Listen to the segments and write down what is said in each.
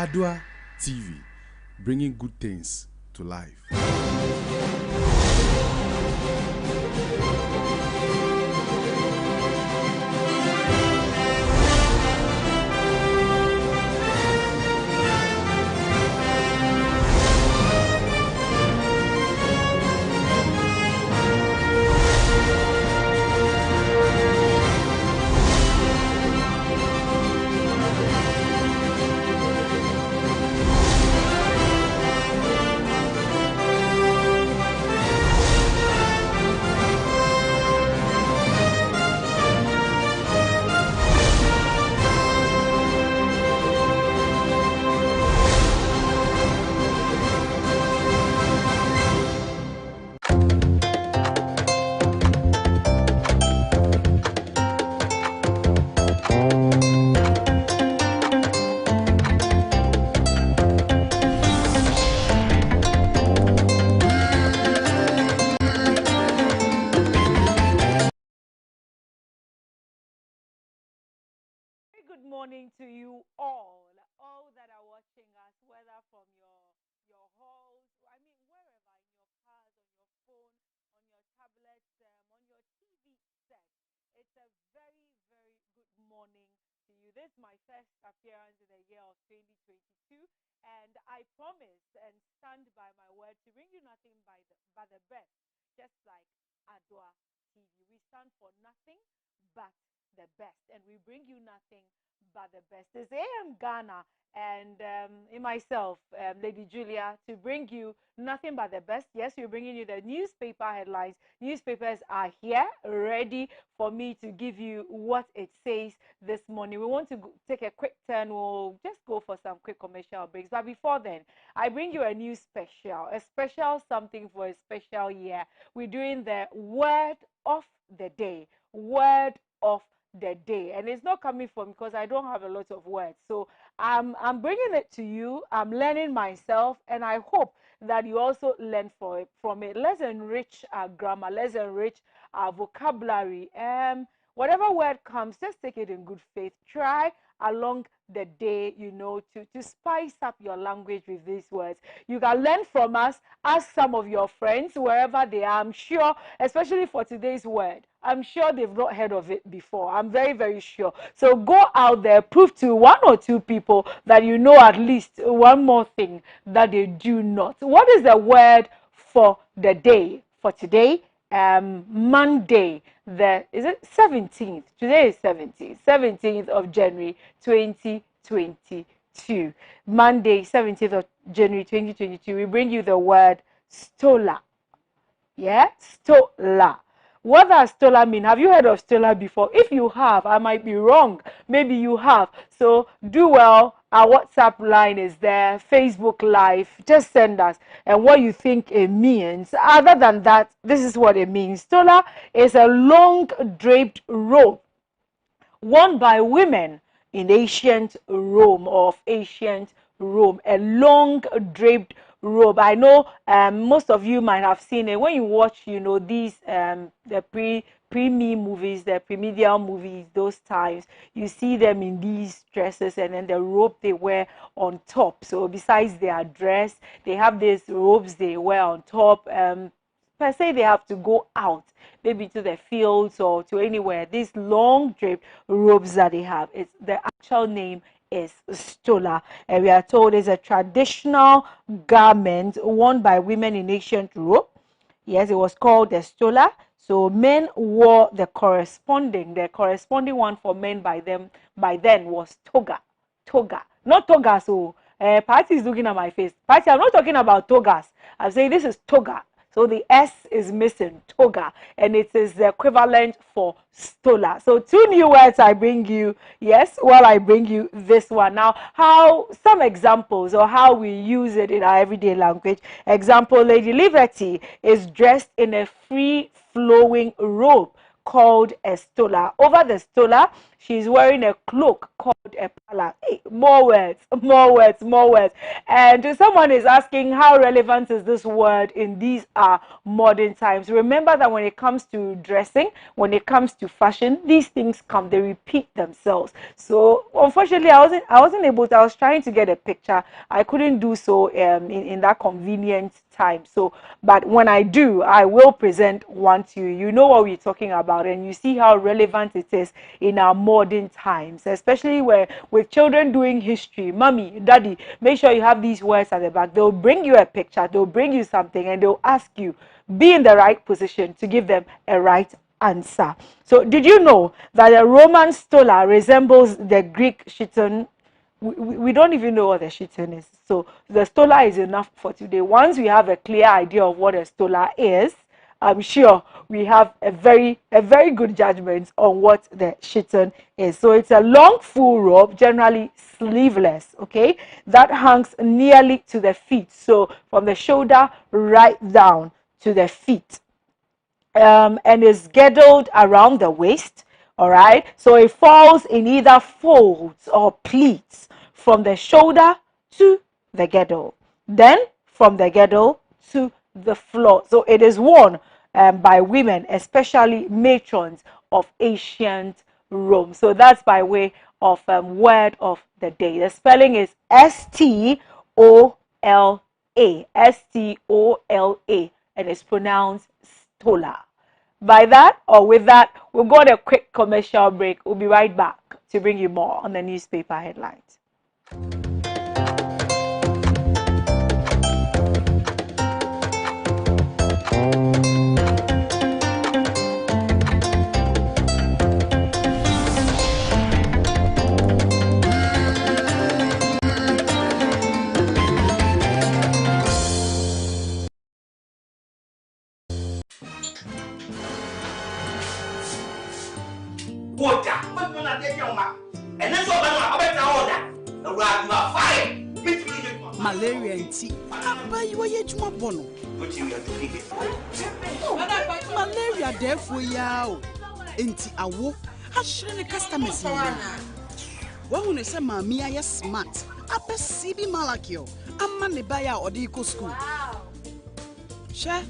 Adwa TV, bringing good things to life. Good morning to you all that are watching us, whether from your halls, I mean, wherever, in your cars, on your phone, on your tablets, on your TV set. It's a very, very good morning to you. This is my first appearance in the year of 2022, and I promise and stand by my word to bring you nothing but the best, just like Adwa TV. We stand for nothing but the best, and we bring you nothing but the best. It's A.M Ghana and myself, Lady Julia, to bring you nothing but the best. Yes, we're bringing you the newspaper headlines. Newspapers are here, ready for me to give you what it says this morning. We want to take a quick turn. We'll just go for some quick commercial breaks. But before then, I bring you a new special, something for a special year. We're doing the word of the day. Word of the day, and it's not coming from because I don't have a lot of words, so I'm bringing it to you. I'm learning myself, and I hope that you also learn from it. Let's enrich our grammar, let's enrich our vocabulary. Whatever word comes, just take it in good faith. Try along the day, to spice up your language with these words. You can learn from us. Ask some of your friends wherever they are. I'm sure, especially for today's word, I'm sure they've not heard of it before. I'm very, very sure. So go out there, prove to one or two people that you know at least one more thing that they do not. What is the word for the day for today? Monday, is it 17th? Today is 17th of January 2022. Monday, 17th of January 2022. We bring you the word stola. Yeah, stola. What does stola mean? Have you heard of stola before? If you have, I might be wrong. Maybe you have. So do well. Our WhatsApp line is there. Facebook Live. Just send us and what you think it means. Other than that, this is what it means. Stola is a long draped robe worn by women in ancient Rome, a long draped robe. I know most of you might have seen it when you watch, these the pre-me movies, the pre-medial movies. Those times you see them in these dresses, and then the robe they wear on top. So besides their dress, they have these robes they wear on top. Per se, they have to go out, maybe to the fields or to anywhere. These long draped robes that they have, the actual name is stola, and we are told it's a traditional garment worn by women in ancient Rome. Yes, it was called the stola. So men wore the corresponding one for men by then was toga. Not togas. So Patty is looking at my face. Patty, I'm not talking about togas. I'm saying this is toga. So the S is missing, toga, and it is the equivalent for stola. So two new words I bring you, while I bring you this one. Now, some examples or how we use it in our everyday language. Example, Lady Liberty is dressed in a free-flowing robe called a stola. Over the stola, she's wearing a cloak called a pala. Hey, more words, more words, more words. And someone is asking, how relevant is this word in these modern times? Remember that when it comes to dressing, when it comes to fashion, these things come, they repeat themselves. So unfortunately, I wasn't able to. I was trying to get a picture. I couldn't do so in that convenient time. So, but when I do, I will present one to you. You know what we're talking about, and you see how relevant it is in our modern times, especially where with children doing history. Mommy, daddy, make sure you have these words at the back. They'll bring you a picture, they'll bring you something, and they'll ask you, be in the right position to give them a right answer. So, did you know that the Roman stola resembles the Greek chiton? We don't even know what a chiton is. So the stola is enough for today. Once we have a clear idea of what a stola is, I'm sure we have a very good judgment on what the chiton is. So it's a long full robe, generally sleeveless, okay, that hangs nearly to the feet. So from the shoulder right down to the feet. And is girdled around the waist. All right, so it falls in either folds or pleats from the shoulder to the girdle, then from the girdle to the floor. So it is worn by women, especially matrons of ancient Rome. So that's by way of word of the day. The spelling is Stola, Stola, and it's pronounced stola. By that or with that, we'll go on a quick commercial break. We'll be right back to bring you more on the newspaper headlines. Malaria and tea. You are yet more bono. Malaria, therefore, yao. Enti awo. I shouldn't customers. Well, when say mammy, I am smart. I perceive Malakio. I'm money buyer or the eco school. Share.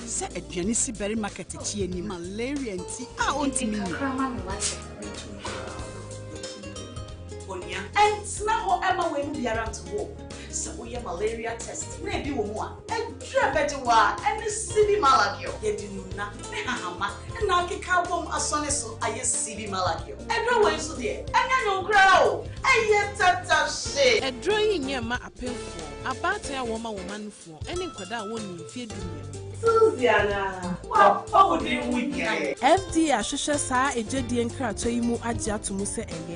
Say a pianisi berry market ni malaria and tea. I want to mean. And now Emma will be around to walk. So we malaria test. Maybe one. And better one. And the CB Malakio. You do not. And now kick out from a son so I CB Malakio. And no way so dear. And I don't grow. I yet tata shit. A drawing your ma appeal for. About a woman for. Any quada won't feed you. Susiana. What would you with FD Ashusha sa a jedi and crato you mu adia to Musa again.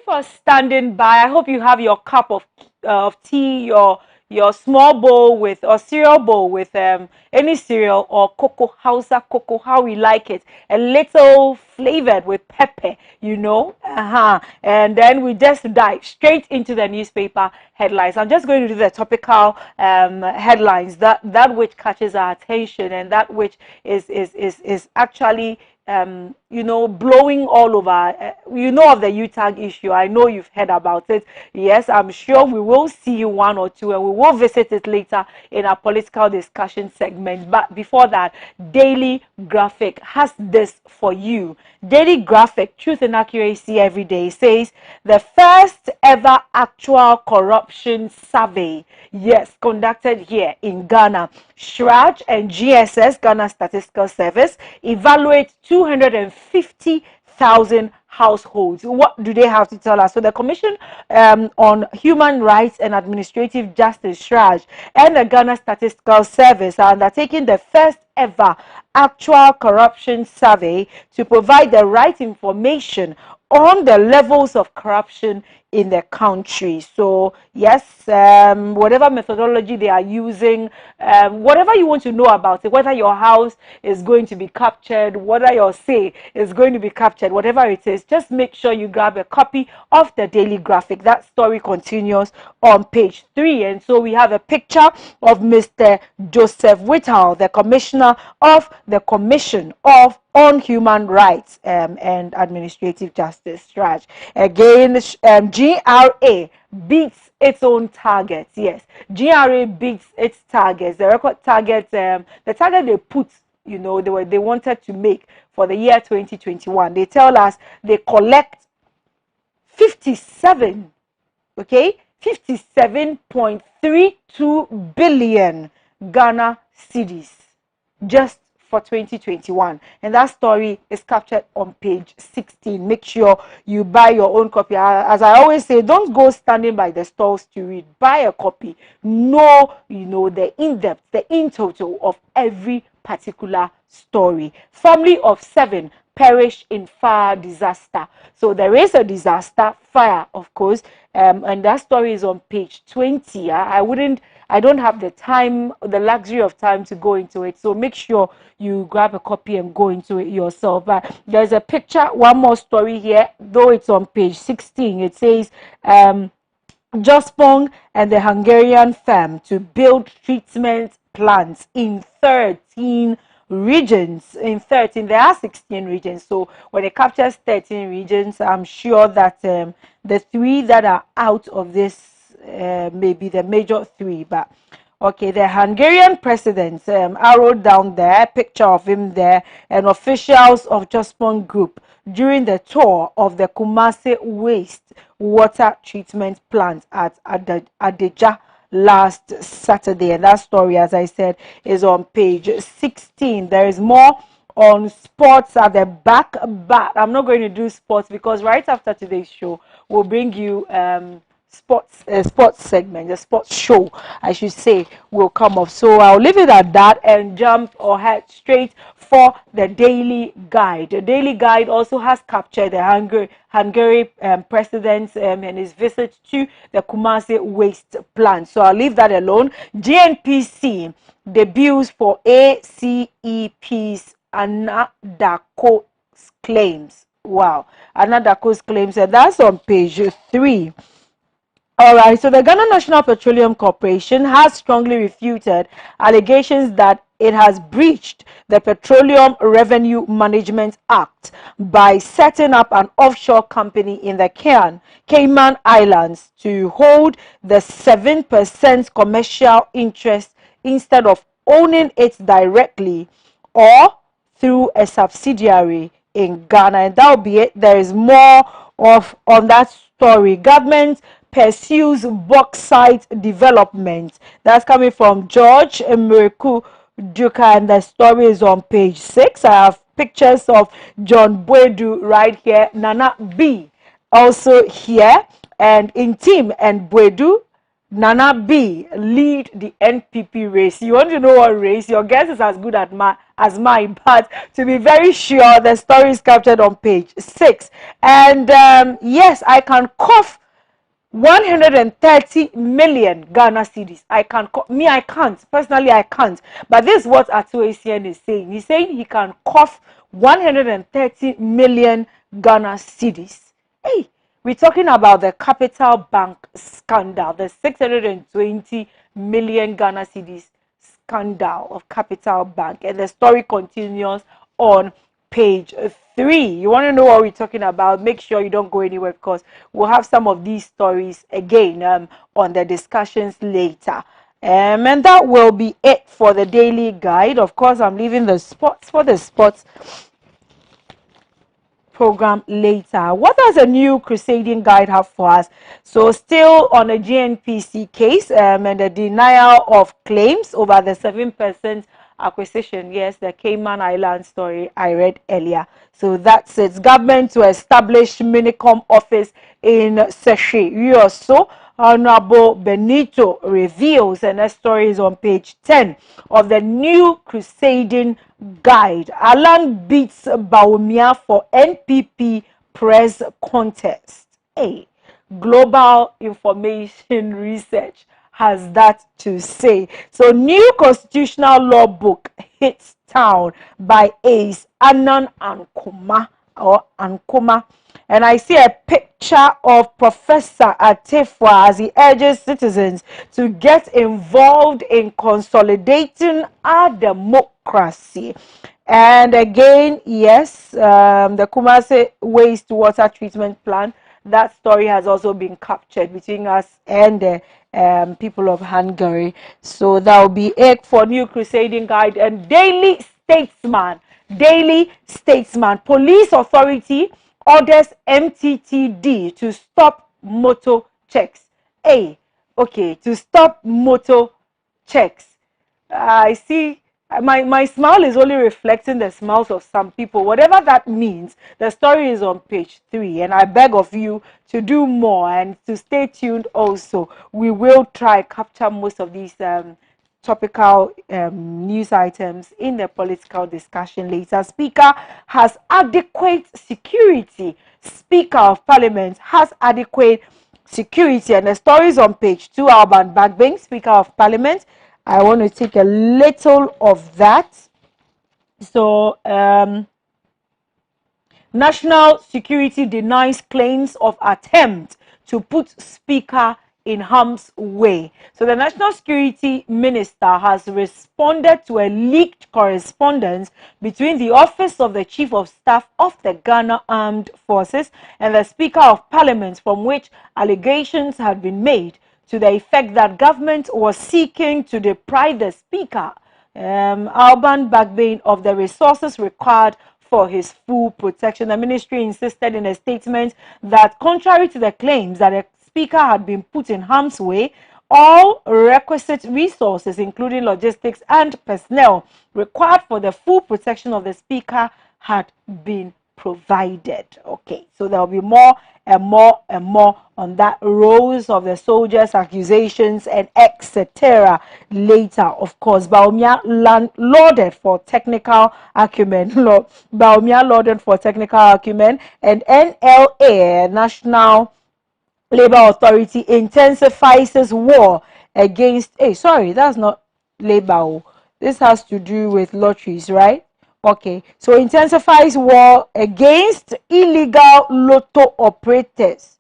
for standing by. I hope you have your cup of tea, your small bowl with or cereal bowl with any cereal or cocoa, Hausa cocoa, how we like it, a little flavored with pepper, and then we just dive straight into the newspaper headlines. I'm just going to do the topical headlines that which catches our attention and that which is actually blowing all over. Of the UTAG issue. I know you've heard about it. Yes, I'm sure we will see you one or two and we will visit it later in our political discussion segment. But before that, Daily Graphic has this for you. Daily Graphic, Truth and Accuracy Every Day, says the first ever actual corruption survey, yes, conducted here in Ghana. SHRAJ and GSS, Ghana Statistical Service, evaluate 250 thousand households. What do they have to tell us? So the Commission on Human Rights and Administrative Justice, SHRAJ, and the Ghana Statistical Service are undertaking the first ever actual corruption survey to provide the right information on the levels of corruption in the country. So yes, whatever methodology they are using, whatever you want to know about it, whether your house is going to be captured, whether your say is going to be captured, whatever it is, just make sure you grab a copy of the Daily Graphic. That story continues on page 3. And so we have a picture of Mr. Joseph Whittle, the Commissioner of the Commission on Human Rights and Administrative Justice, SHRAJ. Again, GRA beats its own targets. Yes, GRA beats its targets. The record target, the target they put, they wanted to make for the year 2021. They tell us they collect 57, okay, 57.32 billion Ghana cedis just for 2021, and that story is captured on page 16. Make sure you buy your own copy. As I always say, don't go standing by the stalls to read. Buy a copy. Know the in-depth, the in total of every particular story. Family of 7 perish in fire disaster. So there is a disaster, fire, of course, and that story is on page 20. I don't have the time, the luxury of time to go into it. So make sure you grab a copy and go into it yourself. But there's a picture, one more story here, though it's on page 16. It says, Jospong and the Hungarian firm to build treatment plants in 13 regions. There are 16 regions, so when it captures 13 regions, I'm sure that the 3 that are out of this may be the major 3. But okay, the Hungarian president, arrowed down there, picture of him there, and officials of Jospong Group during the tour of the Kumasi waste water treatment plant at Adeja last Saturday. And that story, as I said, is on page 16. There is more on sports at the back, but I'm not going to do sports because right after today's show, we'll bring you sports segment, the sports show, I should say, will come up. So I'll leave it at that and jump or head straight for the daily guide. The daily guide also has captured the Hungary president and his visit to the Kumasi waste plant. So I'll leave that alone. GNPC debuts for ACEP's Anadako's claims. Wow, Anadako's claims, and that's on page 3. All right, so the Ghana National Petroleum Corporation has strongly refuted allegations that it has breached the Petroleum Revenue Management Act by setting up an offshore company in the Cayman Islands to hold the 7% commercial interest instead of owning it directly or through a subsidiary in Ghana. And that will be it. There is more on that story. Government pursues bauxite development. That's coming from George Muriku Duka, and the story is on page 6. I have pictures of John Bwedu right here, Nana B also here, and in team and Bwedu, Nana B lead the NPP race. You want to know what race? Your guess is as good as mine, but to be very sure, the story is captured on page 6. And yes, I can cough 130 million Ghana cedis. I can't. Personally, I can't. But this is what Atuasian is saying. He's saying he can cough 130 million Ghana cedis. Hey, we're talking about the Capital Bank scandal, the 620 million Ghana cedis scandal of Capital Bank. And the story continues on page 3. You want to know what we're talking about? Make sure you don't go anywhere because we'll have some of these stories again on the discussions later. And that will be it for the daily guide. Of course, I'm leaving the sports for the sports program later. What does a new crusading guide have for us? So still on a GNPC case and the denial of claims over the 7% acquisition. Yes, the Cayman Island story I read earlier. So that's it. Government to establish Minicom office in Seshi. So Honorable Benito reveals, and that story is on page 10 of the new crusading guide. Alan beats Baumia for NPP press contest. Hey, Global Information Research has that to say. So, new constitutional law book hits town by Ace Anan Ankuma or Ankuma. And I see a picture of Professor Atefwa as he urges citizens to get involved in consolidating our democracy. And again, yes, the Kumasi wastewater treatment plant, that story has also been captured between us and the people of Hungary. So that will be it for New Crusading Guide and Daily Statesman. Daily Statesman. Police Authority orders MTTD to stop motor checks. Hey, okay, to stop motor checks. I see my smile is only reflecting the smiles of some people. Whatever that means, the story is on page 3, and I beg of you to do more and to stay tuned also. We will try capture most of these topical news items in the political discussion later. Speaker has adequate security. Speaker of Parliament has adequate security, and the story is on page 2. Alban Bagbing, Speaker of Parliament. I want to take a little of that. So, National Security denies claims of attempt to put Speaker in harm's way. So the National Security Minister has responded to a leaked correspondence between the Office of the Chief of Staff of the Ghana Armed Forces and the Speaker of Parliament, from which allegations had been made to the effect that government was seeking to deprive the Speaker, Alban Bagbane, of the resources required for his full protection. The ministry insisted in a statement that, contrary to the claims that the Speaker had been put in harm's way, all requisite resources, including logistics and personnel required for the full protection of the Speaker, had been provided. Okay, so there will be more and more and more on that roles of the soldiers, accusations, and etc. later, of course. Baumia lauded for technical acumen. Baumia lauded for technical acumen, and NLA, National Labor Authority, intensifies war against. Hey, sorry, that's not labor. This has to do with lotteries, right? Okay, so intensifies war against illegal lotto operators.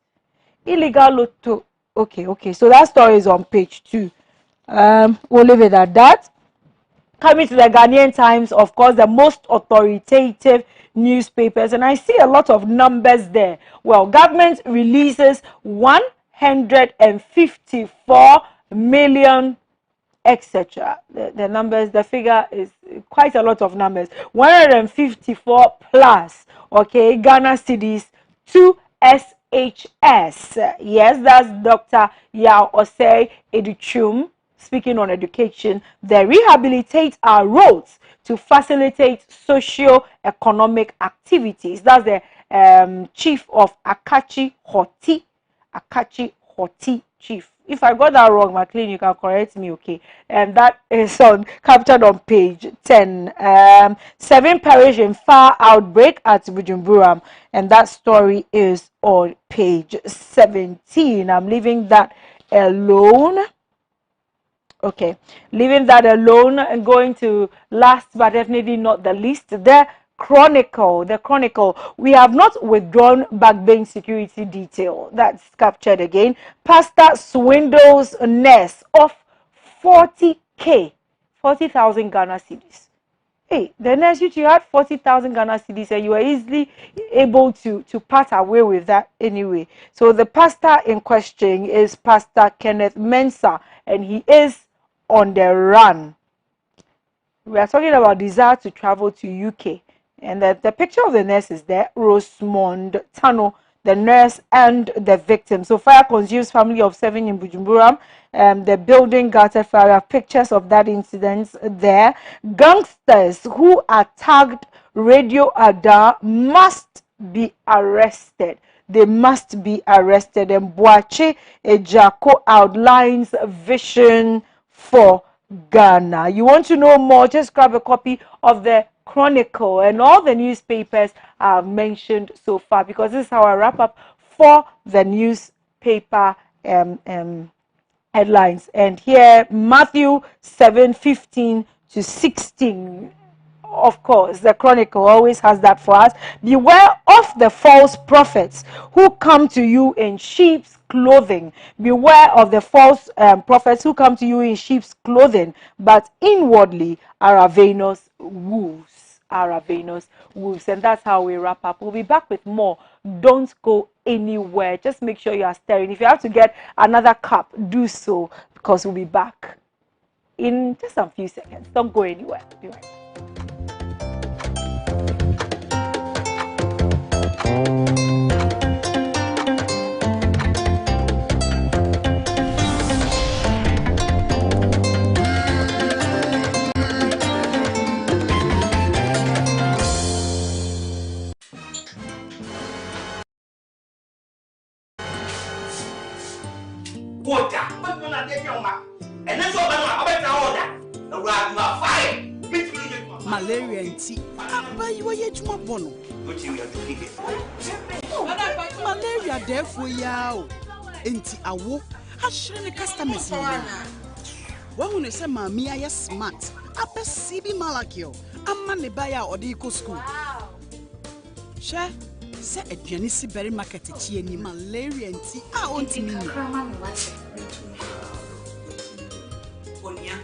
Illegal lotto. Okay. So that story is on page 2. We'll leave it at that. Coming to the Ghanaian Times, of course, the most authoritative newspapers, and I see a lot of numbers there. Well, government releases 154 million, etc. The numbers, the figure is quite a lot of numbers. 154 plus, okay, Ghana cedis to SHS. Yes, that's Dr. Yao Osei Educhum speaking on education. They rehabilitate our roads to facilitate socio-economic activities. That's the chief of Akachi Hoti chief. If I got that wrong, McLean, you can correct me, okay? And that is captured on page 10. 7 perish in fire outbreak at Bujumbura, and that story is on page 17. I'm leaving that alone. Okay, leaving that alone and going to last but definitely not the least, the Chronicle. The Chronicle. We have not withdrawn Bagbane security detail. That's captured again. Pastor swindles nurse of 40K, 40,000 Ghana cedis. Hey, the nurse, you had 40,000 Ghana cedis and you were easily able to part away with that anyway. So the pastor in question is Pastor Kenneth Mensah, and he is on the run. We are talking about desire to travel to UK, and the picture of the nurse is there. Rosemond Tano the nurse, and the victim. So fire consumes family of 7 in Bujumbura. The building got a fire. Pictures of that incident there. Gangsters who attacked Radio Ada must be arrested. They must be arrested. And Boache Ejako outlines vision for Ghana. You want to know more? Just grab a copy of the Chronicle and all the newspapers I've mentioned so far, because this is how I wrap up for the newspaper headlines. And here, Matthew 7:15 to 16. Of course, the Chronicle always has that for us. Beware of the false prophets who come to you in sheep's clothing. Beware of the false prophets who come to you in sheep's clothing, but inwardly are ravenous wolves. Are ravenous wolves. And that's how we wrap up. We'll be back with more. Don't go anywhere. Just make sure you are stirring. If you have to get another cup, do so, because we'll be back in just a few seconds. Don't go anywhere. Be right back. Water, but when I get your mouth, and that's all I malaria nti aba yi wo yejuma bono malaria defo ya o nti awo ahire ne customers ni wa hu ne se maami aye smart apa CB Malakio amma ne ba ya odi ko school she se aduane si berry market chi ani malaria nti a onti mi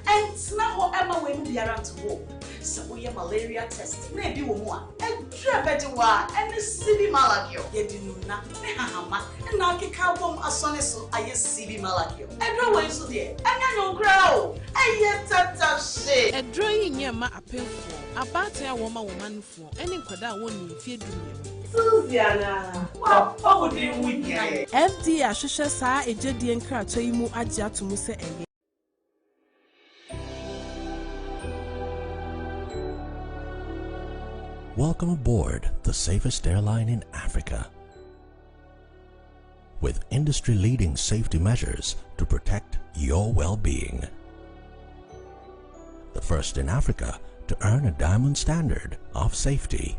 and now Emma when we are at war. So we have malaria test. Maybe one. And better and CB Malakio. Yedinuna, Nehama, and now Kikabom Asoneso, I CB Malakio. And no one so there. And I don't grow. And yet tata shit. A drawing yama a pen for about a woman for any quada one in feed. Susiana, what would you win here? FD Ashusha sa a Jedian Kratoimu Aja to Musa and Welcome aboard the safest airline in Africa. With industry-leading safety measures to protect your well-being. The first in Africa to earn a diamond standard of safety.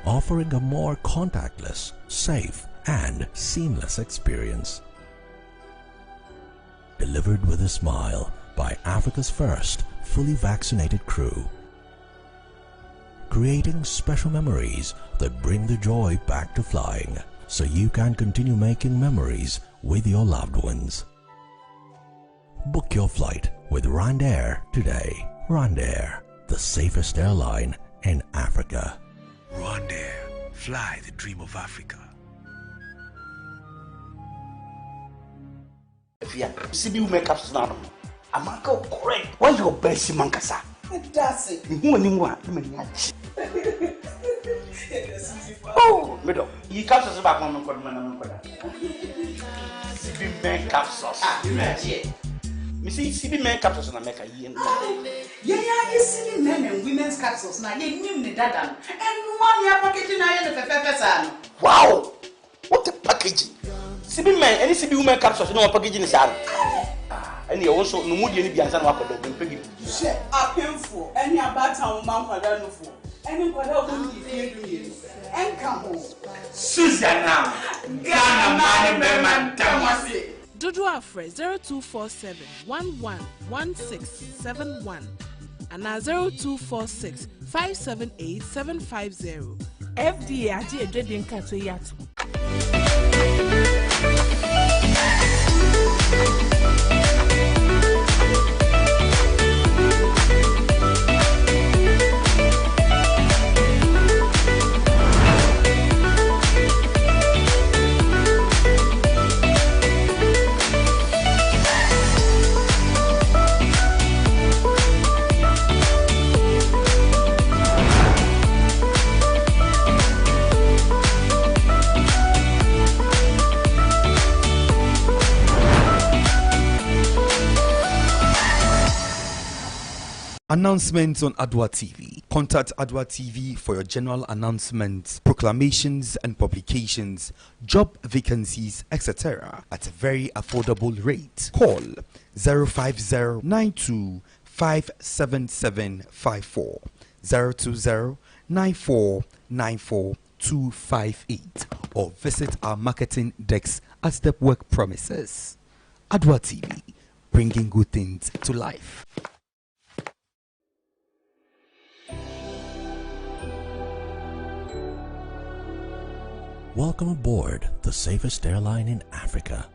Offering a more contactless, safe, and seamless experience. Delivered with a smile by Africa's first fully vaccinated crew. Creating special memories that bring the joy back to flying, so you can continue making memories with your loved ones. Book your flight with Rwandair today. Rwandair, the safest airline in Africa. Rwandair, fly the dream of Africa. Yeah, CB makeups now. I'm correct. What's your best mankasa? That's it. Oh, middle. You captures back on the CB man capsules. Missy CB man capsules and America. Yeah, you see men and women's capsules now. You knew the data. And 1 year packaging I had the pepper. Wow! What a packaging! CB man, any CB woman capsules, no packaging is out. And you also no mood any biansan wako do pegi. she a painful any about town man kwada no for any kwada go di fie do ye en ka ho Susanna Ghana man be man tamase Dodo Afre 0247 111671 and 0246 578 750. FDA Aji Ejedi Nkato Yatu. Announcements on Adwa TV. Contact Adwa TV for your general announcements, proclamations and publications, job vacancies, etc. at a very affordable rate. Call 050-92-57754, 020-9494-258, or visit our marketing desk at Step Work Premises. Adwa TV, bringing good things to life. Welcome aboard the safest airline in Africa.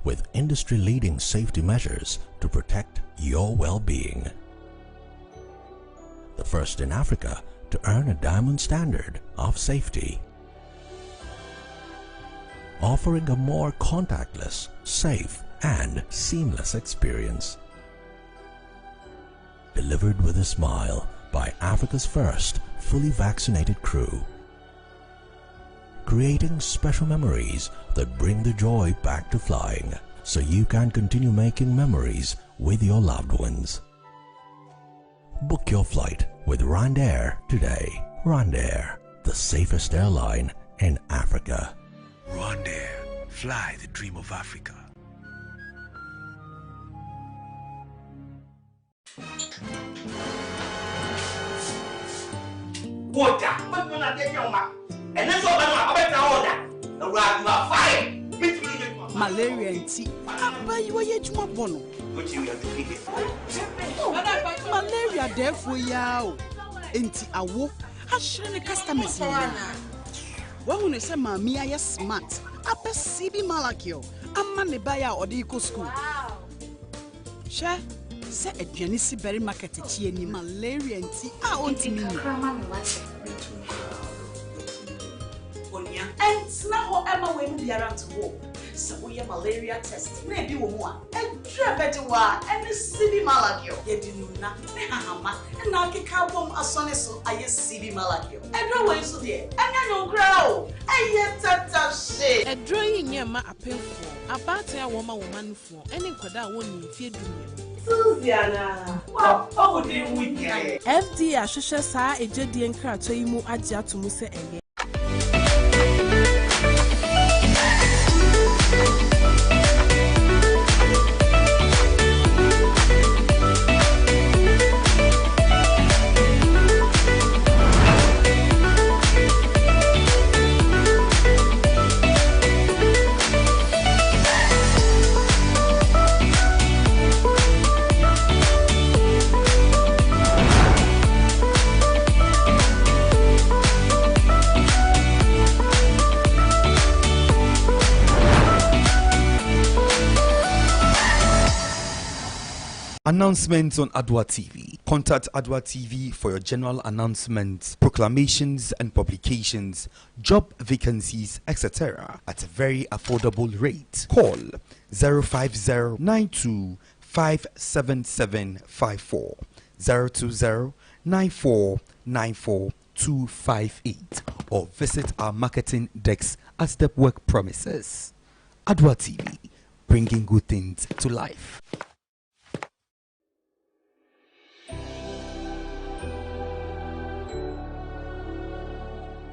With industry-leading safety measures to protect your well-being. The first in Africa to earn a diamond standard of safety. Offering a more contactless, safe, and seamless experience. Delivered with a smile by Africa's first fully vaccinated crew. Creating special memories that bring the joy back to flying, so you can continue making memories with your loved ones. Book your flight with RwandAir today. RwandAir, the safest airline in Africa. RwandAir, fly the dream of Africa. Water, but you're not taking your mouth. And that's all I'm order. The rock you are fire. Malaria and tea. Papa, you are yet more bono. What you have to pick it. Malaria, therefore, yao. Enti awo. Ashre customers. Wahune se mami aya smart. Ape CB Malakio. Amma ne baya odiko school. She se aduane si berry market echi ni malaria and tea. Ah, ontimi. And now Emma when we are at war. So we have malaria test. Maybe one. And better one. And the CB Malakio. Yedinuna. Nehama. And now kick out bomb as soon as I CB Malakio. And no way so there. And I don't grow. And yet that shit. A drawing near my appeal for. About a woman for. Any quada won't feed me. Susiana. What would you with me? FD Ashesha sa a jedi and crack to you adia to Musa again. Announcements on Adwa TV. Contact Adwa TV for your general announcements, proclamations and publications, job vacancies, etc. at a very affordable rate. Call 050-92-57754, 020-9494-258, or visit our marketing desk at Step Work Premises. Adwa TV, bringing good things to life.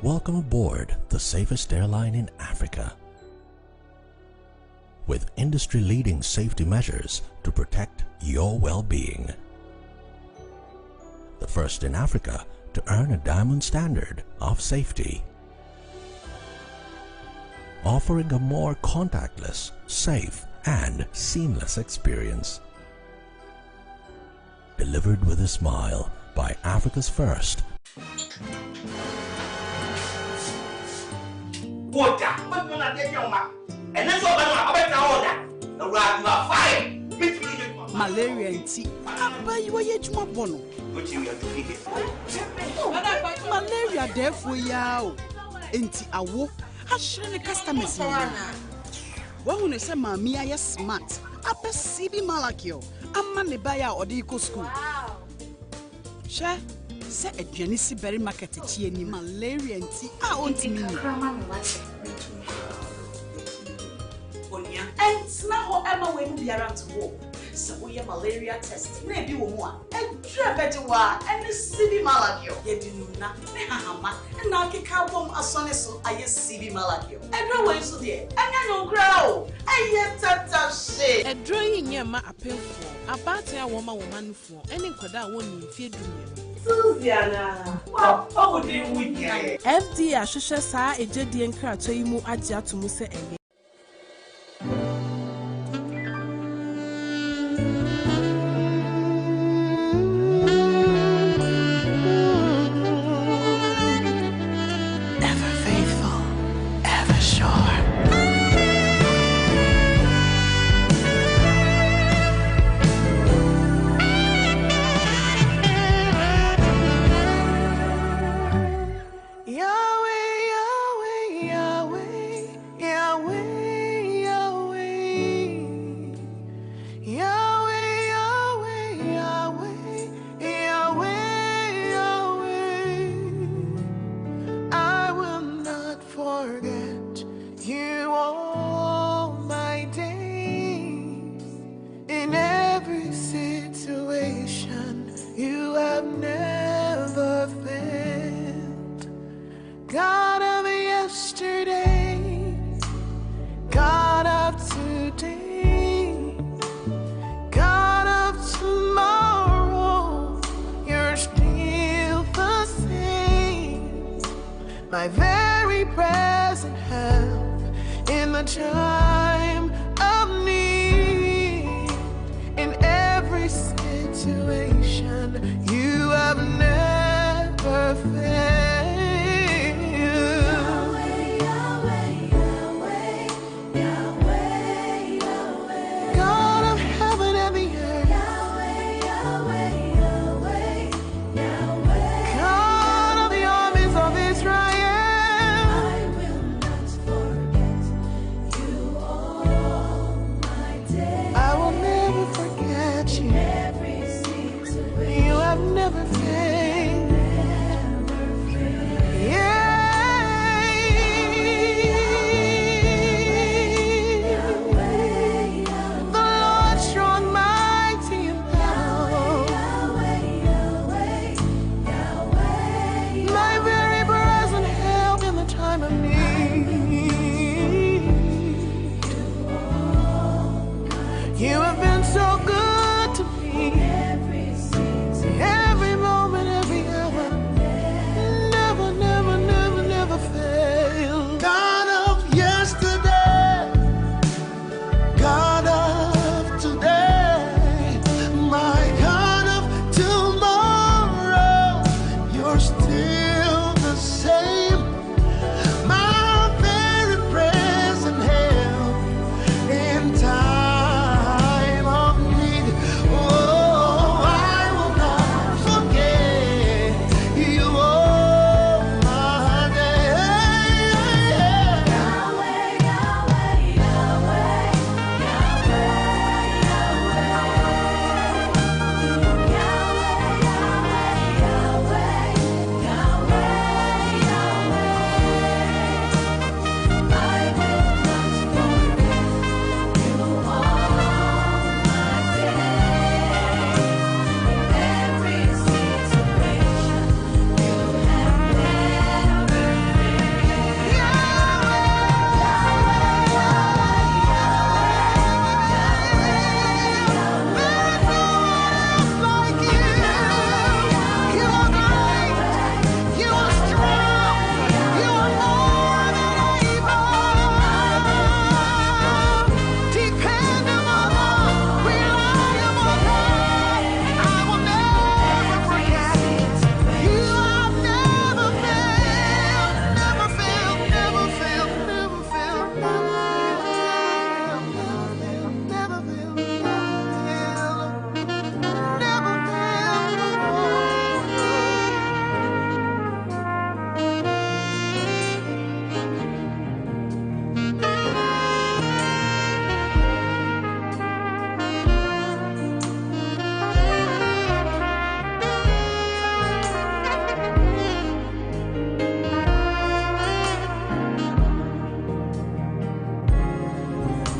Welcome aboard the safest airline in Africa. With industry-leading safety measures to protect your well-being. The first in Africa to earn a diamond standard of safety. Offering a more contactless, safe, and seamless experience. Delivered with a smile by Africa's first Water, but you're not taking your mouth. And that's all I'm order. The rock you are fire. Malaria and tea. Papa, you are yet more bono. What you have to pick it. Malaria, therefore, yao. Enti awo. Ashre customers. Wahune se mami aya smart. Ape CB Malakio. Amma ne baya odiko school. She se aduane si berry market echi ni malaria and tea. Ah, ontimi. And now Emma when we are at war. So we malaria test. Maybe woman. And Trebetua and the CB Malagio. Yedinuna, Nehama, and Naki Kabum Asoneso, I CB Malagio. And no way so dear. And I know grow. I yet tata shit. A drawing near my appeal for about a woman for any quada won't feed Susiana. What would you with FD Ashusha sa a jedi and crater you mu adia to Musa and my very present help in the time of need. In every situation, you have never failed. God of heaven and the earth. God of the armies of Israel. Never failed. The Lord strong, mighty in power. My very present help in the time of need. You have been so good to me. Every moment, every hour, never, never, never, never fail. God of yesterday, God of today, my God of tomorrow, you're still the same. My very present help in time of need. Oh, I will not forget you all my day.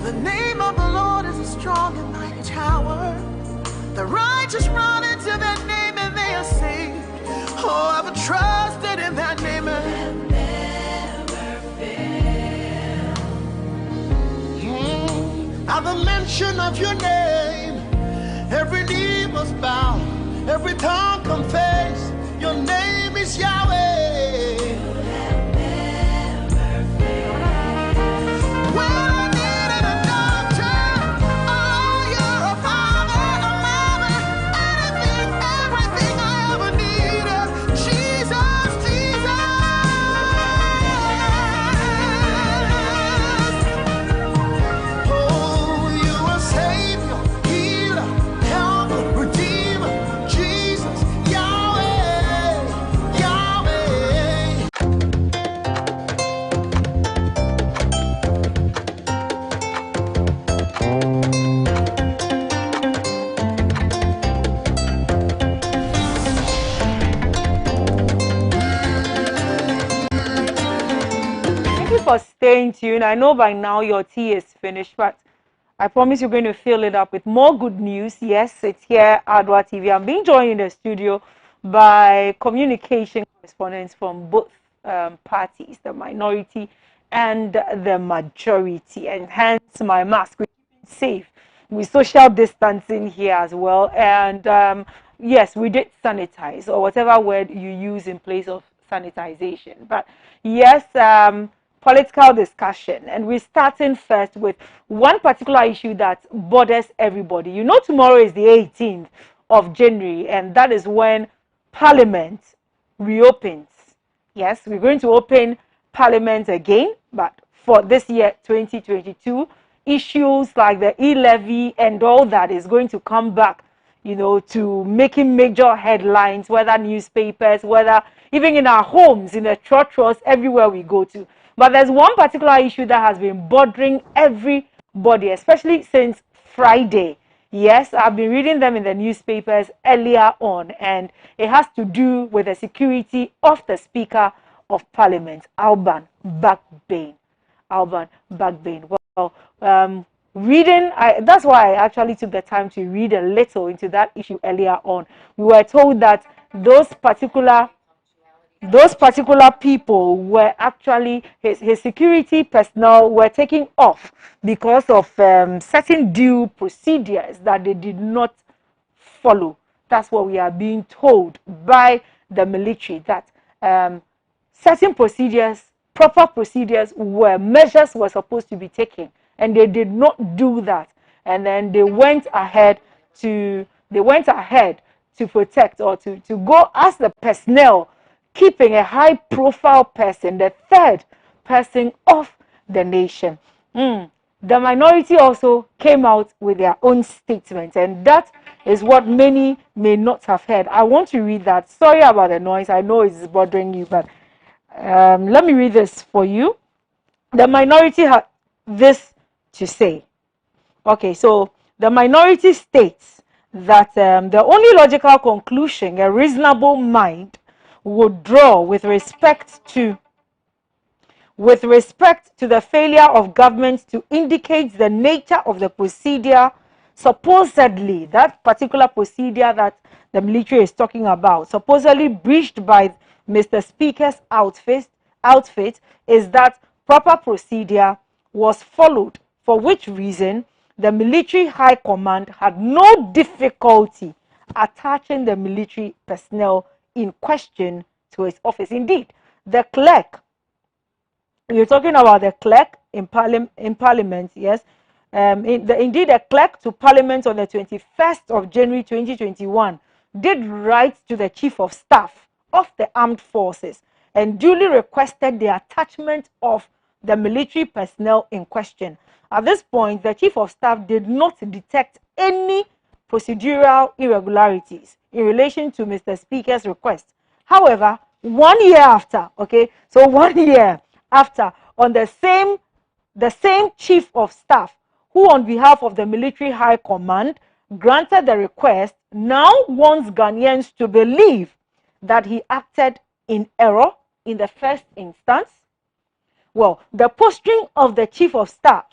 The name of the Lord is a strong and mighty tower. The righteous run into that name and they are saved. Oh, I've trusted in that name and never fail. At the mention of your name, every knee must bow, every tongue confess. Your name is Yahweh. For staying tuned. I know by now your tea is finished, but I promise you're going to fill it up with more good news. Yes, it's here, Adwa TV. I'm being joined in the studio by communication correspondents from both parties, the minority and the majority, and hence my mask. We're keeping safe with social distancing here as well. And yes, we did sanitize, or whatever word you use in place of sanitization. But yes, political discussion, and we're starting first with one particular issue that bothers everybody. You know, tomorrow is the 18th of January, and that is when Parliament reopens. Yes, we're going to open Parliament again, but for this year 2022, issues like the e-levy and all that is going to come back, you know, to making major headlines, whether newspapers, whether even in our homes, in the churches, everywhere we go to. But there's one particular issue that has been bothering everybody, especially since Friday. Yes, I've been reading them in the newspapers earlier on, and it has to do with the security of the Speaker of Parliament, Alban Bagbane. Alban Bagbane. Well, that's why I actually took the time to read a little into that issue earlier on. We were told that those particular people were actually his security personnel were taken off because of certain due procedures that they did not follow. That's what we are being told by the military, that certain procedures, proper procedures, measures were supposed to be taken, and they did not do that. And then they went ahead to protect, or to go as the personnel, keeping a high-profile person, the third person of the nation. The minority also came out with their own statement, and that is what many may not have heard. I want to read that. Sorry about the noise. I know it's bothering you, but let me read this for you. The minority had this to say. Okay, so the minority states that the only logical conclusion a reasonable mind would draw with respect to the failure of government to indicate the nature of the procedure, supposedly that particular procedure that the military is talking about, supposedly breached by Mr. Speaker's outfit, is that proper procedure was followed, for which reason the military high command had no difficulty attaching the military personnel in question to his office. Indeed, the clerk, you're talking about the clerk in Parliament, yes. Indeed, the clerk to Parliament on the 21st of January 2021 did write to the Chief of Staff of the Armed Forces and duly requested the attachment of the military personnel in question. At this point, the Chief of Staff did not detect any procedural irregularities in relation to Mr. Speaker's request. However, 1 year after, okay, so 1 year after, on the same Chief of Staff, who on behalf of the military high command granted the request, now wants Ghanaians to believe that he acted in error in the first instance. Well, the posting of the Chief of Staff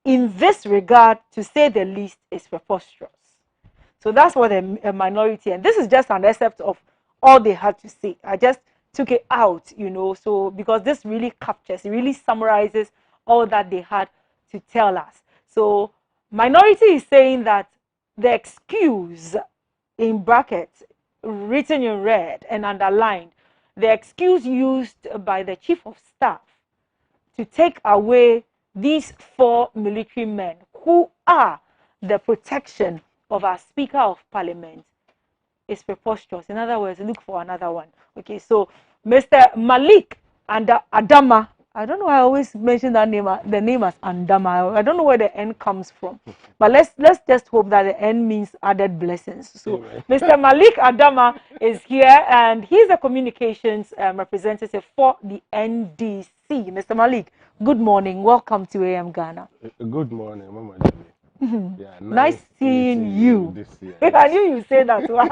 in this regard, to say the least, is preposterous. So that's what a minority, and this is just an excerpt of all they had to say. I just took it out, so because this really captures, it really summarizes all that they had to tell us. So minority is saying that the excuse, in brackets, written in red and underlined, the excuse used by the chief of staff to take away these 4 military men who are the protection of our Speaker of Parliament is preposterous. In other words, look for another one. Okay, so Mr. Malik and Adama, I don't know why I always mention that name, the name as Andama. I don't know where the N comes from. But let's just hope that the N means added blessings. So Mr. Malik Adama is here, and he's a communications representative for the NDC. Mr. Malik, good morning. Welcome to AM Ghana. Good morning, Mama Debbie. Yeah, nice seeing you. This year. I knew you said that, so I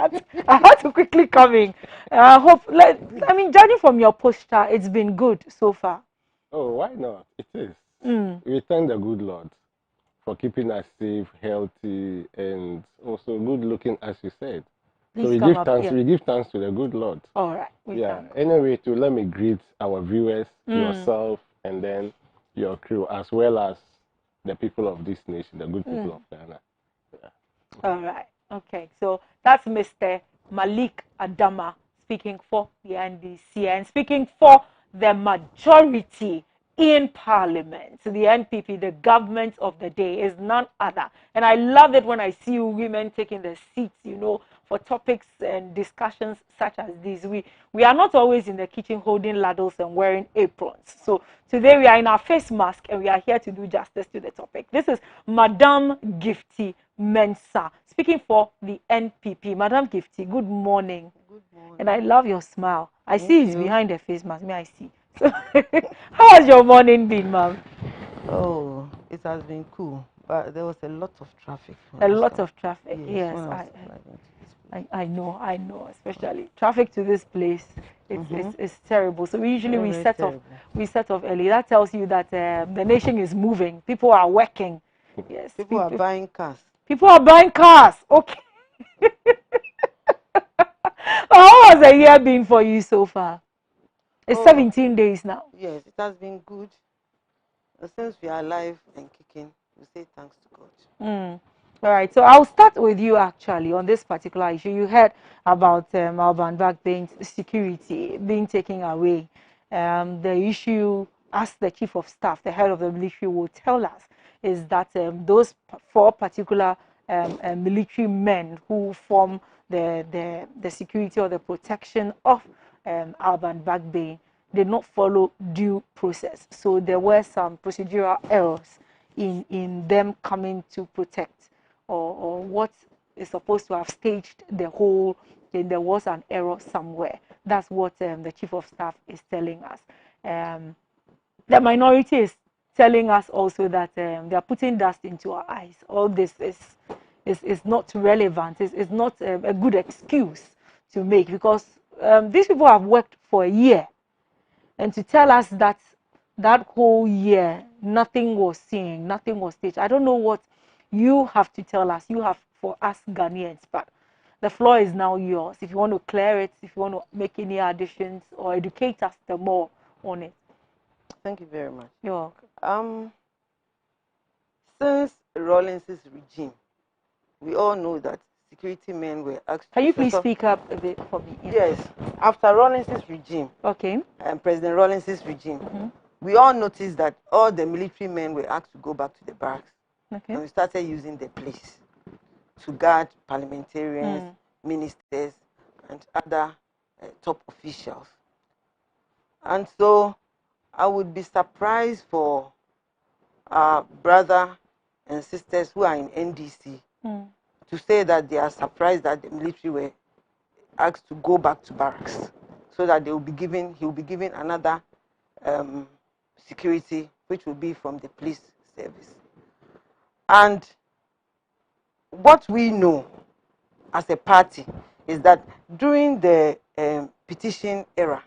had to quickly come in. Judging from your posture, it's been good so far. Oh, why not? It is. We thank the good Lord for keeping us safe, healthy, and also good looking, as you said. So we give thanks. Yeah. We give thanks to the good Lord. All right. Anyway, let me greet our viewers, yourself, and then your crew, as well as the people of this nation, the good people of Ghana. Yeah. All right. Okay. So that's Mr. Malik Adama speaking for the NDC and speaking for the majority in Parliament. So the NPP, the government of the day, is none other. And I love it when I see women taking the seats, for topics and discussions such as these. We are not always in the kitchen holding ladles and wearing aprons. So today we are in our face mask and we are here to do justice to the topic. This is Madam Gifty Mensah speaking for the NPP. Madam Gifty, good morning. Good morning. And I love your smile. I see it's behind the face mask. May I see? So how has your morning been, ma'am? Oh, it has been cool, but there was a lot of traffic. A lot of traffic, yes. I know, especially traffic to this place. It's terrible. So usually we set off early. That tells you that the nation is moving. People are working. Yes. People are buying cars. People are buying cars. Okay. How has the year been for you so far? It's 17 days now. Yes, it has been good. Since we are alive and kicking, we say thanks to God. All right, so I'll start with you actually on this particular issue. You heard about Alban Bagbein's security being taken away. The issue, as the chief of staff, the head of the military, will tell us, is that those 4 particular military men who form the security or the protection of Alban Bagbein did not follow due process. So there were some procedural errors in them coming to protect or what is supposed to have staged the whole, then there was an error somewhere. That's what the chief of staff is telling us. The minority is telling us also that they are putting dust into our eyes. All this is not relevant. It's not a good excuse to make, because these people have worked for a year, and to tell us that that whole year nothing was seen, nothing was staged. I don't know what you have to tell us. You have for us Ghanaians, but the floor is now yours. If you want to clear it, if you want to make any additions or educate us the more on it. Thank you very much. You're welcome. Since Rawlings's regime, we all know that security men were asked. Can you please speak up a bit for me? Yes. After Rawlings's regime, and President Rawlings's regime, we all noticed that all the military men were asked to go back to the barracks. And we started using the police to guard parliamentarians, ministers, and other top officials. And so I would be surprised for our brother and sisters who are in NDC to say that they are surprised that the military were asked to go back to barracks, so that he will be given another security, which will be from the police service. And what we know as a party is that during the petition era,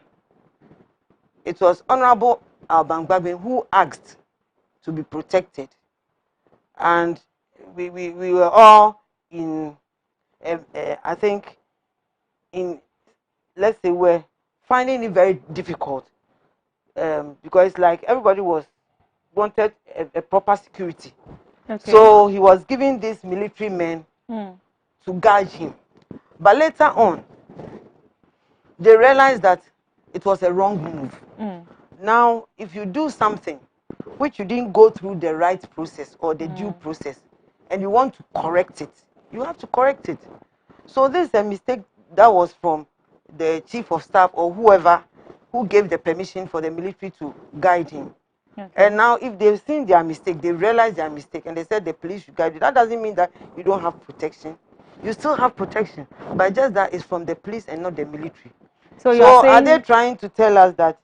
it was Honorable Alban Gbagbe who asked to be protected. and we were all in, I think, in, let's say, we're finding it very difficult, because like everybody wanted a proper security. Okay. So he was giving these military men to guard him. But later on, they realized that it was a wrong move. Now, if you do something which you didn't go through the right process or the due process, and you want to correct it, you have to correct it. So this is a mistake that was from the chief of staff or whoever who gave the permission for the military to guide him. Okay. And now if they've seen their mistake, they realize their mistake, and they said the police should guide you, that doesn't mean that you don't have protection. You still have protection, but just that is from the police and not the military. So are they trying to tell us that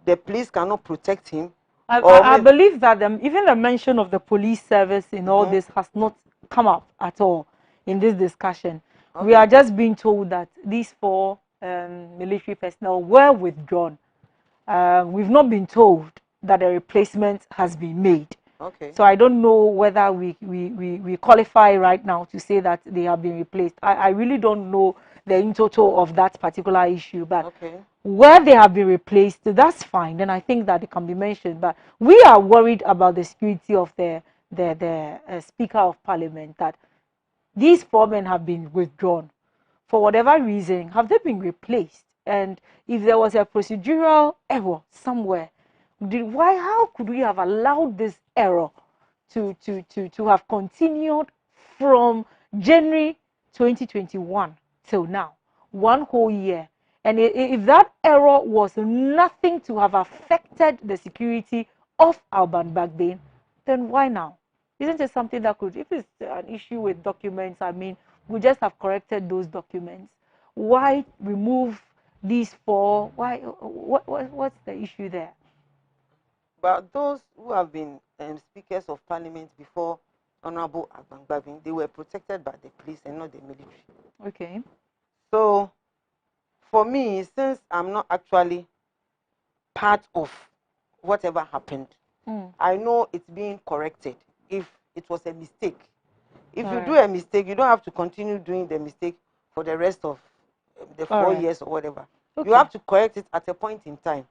the police cannot protect him? I believe that even the mention of the police service in all this has not come up at all in this discussion. Okay. We are just being told that these 4 military personnel were withdrawn. We've not been told that a replacement has been made. Okay. So I don't know whether we qualify right now to say that they have been replaced. I really don't know the in total of that particular issue, but where they have been replaced, that's fine. Then I think that it can be mentioned. But we are worried about the security of the Speaker of Parliament, that these 4 men have been withdrawn. For whatever reason, have they been replaced? And if there was a procedural error somewhere, how could we have allowed this error to have continued from January 2021 till now, 1 whole year? And if that error was nothing to have affected the security of Alban Bagbane, then why now? Isn't it something that could, if it's an issue with documents, I mean, we just have corrected those documents. Why remove these 4? Why? What's the issue there? But those who have been speakers of parliament before Honorable Alban Bagbane, they were protected by the police and not the military. Okay. So, for me, since I'm not actually part of whatever happened, I know it's being corrected if it was a mistake. If you do a mistake, you don't have to continue doing the mistake for the rest of the 4 years or whatever. Okay. You have to correct it at a point in time.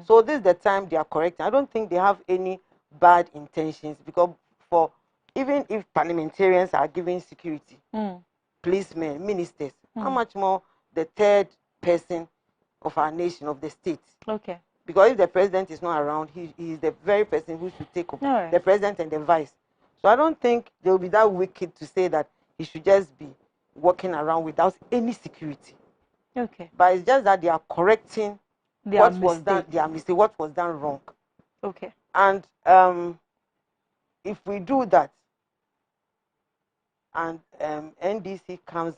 So this is the time they are correcting. I don't think they have any bad intentions, because for even if parliamentarians are giving security, policemen, ministers, how much more the third person of our nation, of the state? Okay. Because if the president is not around, he is the very person who should take over, the president and the vice. So I don't think they will be that wicked to say that he should just be walking around without any security. Okay. But it's just that they are correcting what was done, their mistake, what was done wrong. Okay. And if we do that, and NDC comes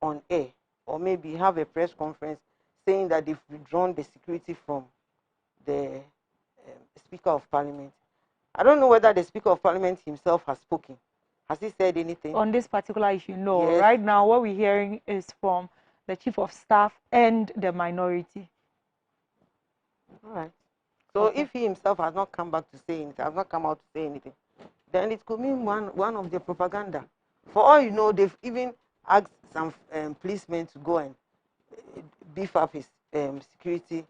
on air, or maybe have a press conference saying that they've withdrawn the security from the Speaker of Parliament, I don't know whether the Speaker of Parliament himself has spoken. Has he said anything? On this particular issue, no. Yes. Right now, what we're hearing is from the Chief of Staff and the minority. All right. So if he himself has not come back to say anything, has not come out to say anything, then it could mean one of the propaganda. For all you know, they've even asked some policemen to go and beef up his security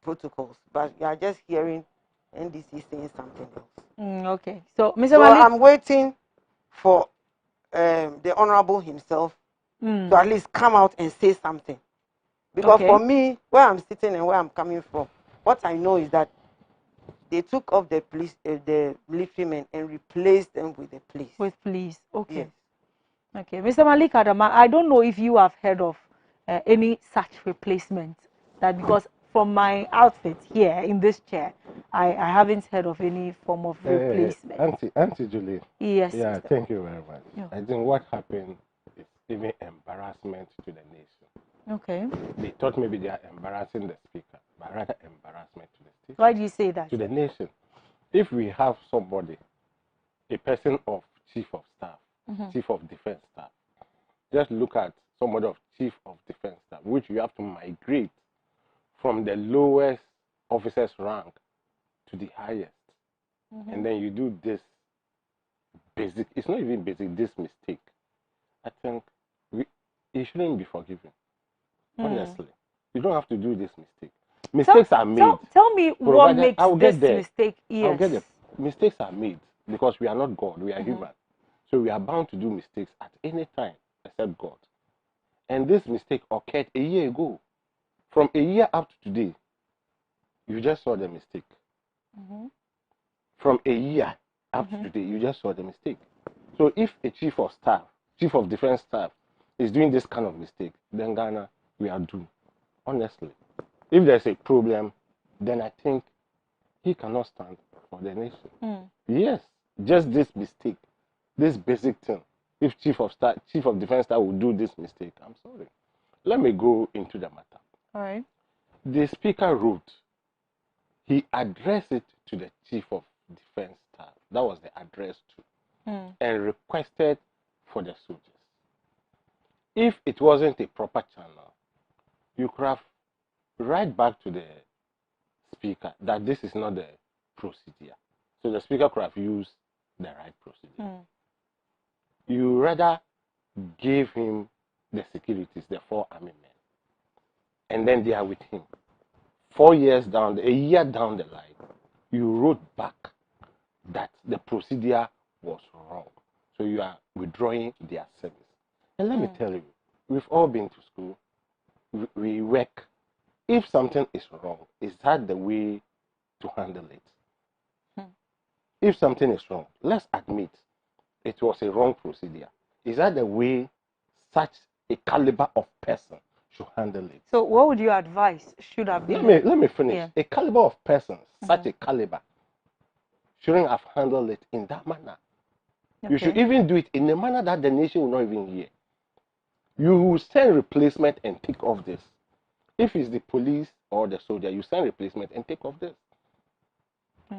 protocols. But you are just hearing NDC saying something else. Okay. So, Mr. Malik, I'm waiting for the Honorable himself to at least come out and say something. Because for me, where I'm sitting and where I'm coming from, what I know is that they took off the police, the military men, and replaced them with the police. With police, okay. Yes. Okay, Mr. Malik Adama, I don't know if you have heard of any such replacement. That because from my outfit here in this chair, I haven't heard of any form of replacement. Auntie Julie. Yes. Yeah, thank you very much. Yeah. I think what happened is even embarrassment to the nation. Okay. They thought maybe they are embarrassing the speaker, but rather embarrassment to the state. Why do you say that? To the nation. If we have somebody, a person of chief of staff, chief of defense staff, just look at somebody of chief of defense staff, which you have to migrate from the lowest officer's rank to the highest. and then you do this basic, it's not even basic, this mistake, I think you shouldn't be forgiven. Honestly. You don't have to do this mistake. Mistakes are made. Tell me what makes this mistake. Yes. I'll get there. Mistakes are made because we are not God, we are human. So we are bound to do mistakes at any time except God. And this mistake occurred a year ago. From a year up to today, you just saw the mistake. From a year up to today, you just saw the mistake. So if a chief of defense staff is doing this kind of mistake, then Ghana, we are doomed. Honestly. If there's a problem, then I think he cannot stand for the nation. Yes, just this mistake, this basic thing. If chief of defense staff will do this mistake, I'm sorry. Let me go into the matter. All right. The speaker wrote, he addressed it to the chief of defense staff. That was the address to, and requested for the soldiers. If it wasn't a proper channel, you could have right back to the speaker that this is not the procedure. So the speaker could have used the right procedure. You rather gave him the securities, the 4 army men, and then they are with him. 4 years down, a year down the line, you wrote back that the procedure was wrong. So you are withdrawing their service. And let me tell you, we've all been to school. We work. If something is wrong, is that the way to handle it? If something is wrong, let's admit it was a wrong procedure. Is that the way such a caliber of person should handle it? So what would you advise should have been? Let me finish. Yeah. A caliber of person, such a caliber, shouldn't have handled it in that manner. Okay. You should even do it in a manner that the nation will not even hear. You will send replacement and take off this. If it's the police or the soldier, you send replacement and take off this.